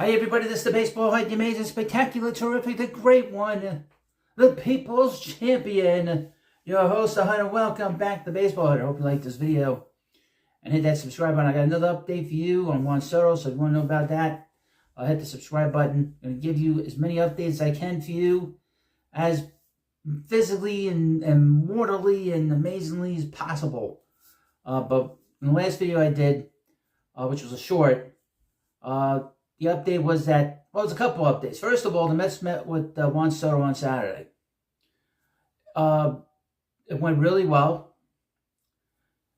Hi everybody, this is the Baseball Hut, the amazing, spectacular, terrific, the great one, the People's Champion, your host, the Hut, and welcome back to the Baseball Hut. I hope you like this video and hit that subscribe button. I got another update for you on Juan Soto, so if you want to know about that, hit the subscribe button. I'm going to give you as many updates as I can for you, as physically and mortally and amazingly as possible. But in the last video I did, which was a short, the update was that, well, there's a couple updates. First of all, the Mets met with Juan Soto on Saturday. It went really well.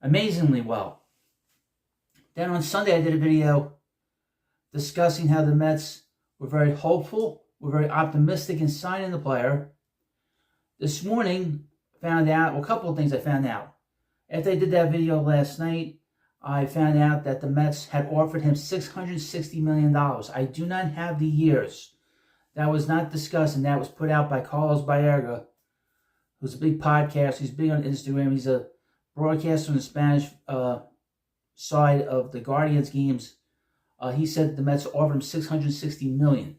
Amazingly well. Then on Sunday, I did a video discussing how the Mets were very hopeful, were very optimistic in signing the player. This morning, found out, well, a couple of things I found out. After I did that video last night, I found out that the Mets had offered him $660 million. I do not have the years. That was not discussed, and that was put out by Carlos Baerga, who's a big podcast. He's big on Instagram. He's a broadcaster on the Spanish side of the Guardians games. He said the Mets offered him $660 million.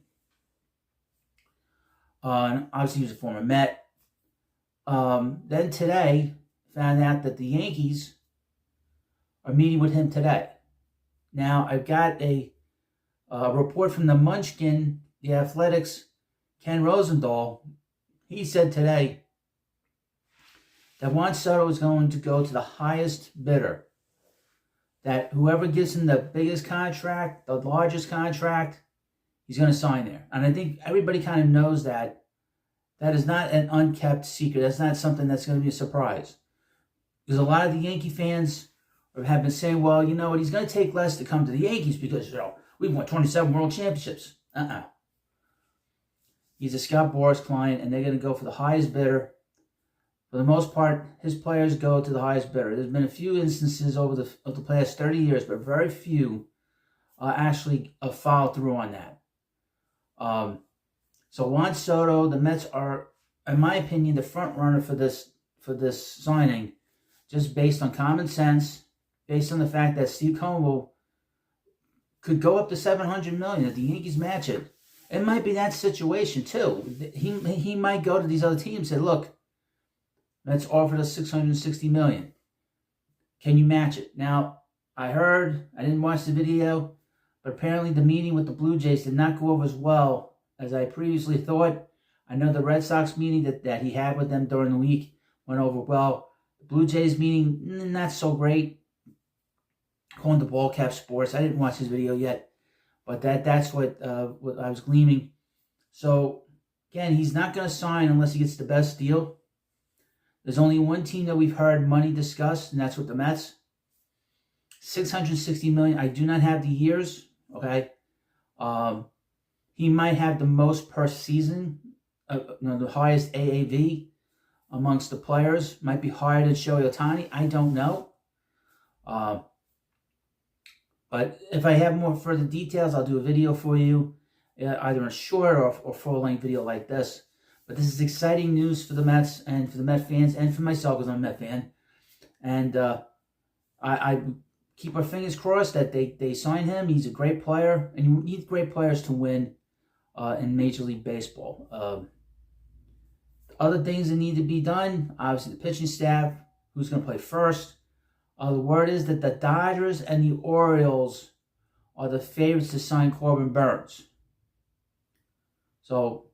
And obviously, he was a former Met. Then today, found out that the Yankees are meeting with him today. Now, I've got a report from the Munchkin, the Athletics, Ken Rosendahl. He said today that Juan Soto is going to go to the highest bidder. That whoever gives him the biggest contract, the largest contract, he's going to sign there. And I think everybody kind of knows that. That is not an unkept secret. That's not something that's going to be a surprise. Because a lot of the Yankee fans have been saying, well, you know what, he's going to take less to come to the Yankees because, you know, we've won 27 World Championships. He's a Scott Boras client, and they're going to go for the highest bidder. For the most part, his players go to the highest bidder. There's been a few instances over the past 30 years, but very few actually followed through on that. So Juan Soto, the Mets are, in my opinion, the front runner for this signing, just based on common sense. Based on the fact that Steve Cohen could go up to $700 million if the Yankees match it. It might be that situation too. He might go to these other teams and say, look, Mets offered us $660 million. Can you match it? Now, I didn't watch the video, but apparently the meeting with the Blue Jays did not go over as well as I previously thought. I know the Red Sox meeting that he had with them during the week went over well. The Blue Jays meeting, not so great. Calling the Ball Cap Sports. I didn't watch his video yet, but that's what I was gleaming. So, again, he's not going to sign unless he gets the best deal. There's only one team that we've heard money discussed, and that's with the Mets. $660 million. I do not have the years, okay? He might have the most per season, the highest AAV amongst the players. Might be higher than Shohei Ohtani. I don't know. But if I have more further details, I'll do a video for you, either a short or full-length video like this. But this is exciting news for the Mets and for the Met fans and for myself because I'm a Met fan. And I keep our fingers crossed that they sign him. He's a great player, and you need great players to win in Major League Baseball. Other things that need to be done, obviously the pitching staff, who's going to play first. The word is that the Dodgers and the Orioles are the favorites to sign Corbin Burnes. So,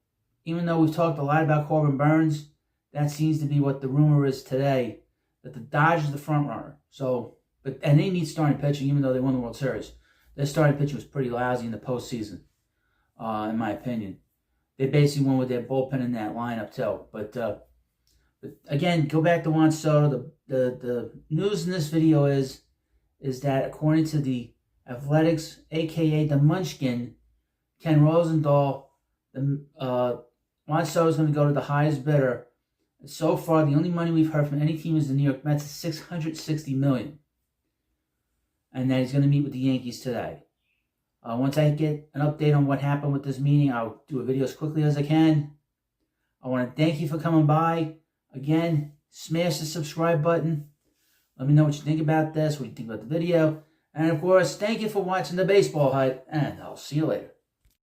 even though we've talked a lot about Corbin Burnes, that seems to be what the rumor is today, that the Dodgers are the front runner. So, and they need starting pitching, even though they won the World Series. Their starting pitching was pretty lousy in the postseason, in my opinion. They basically won with their bullpen in that lineup too. But again, go back to Juan Soto. The news in this video is that according to the Athletics, a.k.a. the Munchkin, Ken Rosendahl, Juan Soto is going to go to the highest bidder. And so far, the only money we've heard from any team is the New York Mets is $660 million. And that he's going to meet with the Yankees today. Once I get an update on what happened with this meeting, I'll do a video as quickly as I can. I want to thank you for coming by. Again, smash the subscribe button. Let me know what you think about this, what you think about the video. And of course, thank you for watching the Baseball Hut, and I'll see you later.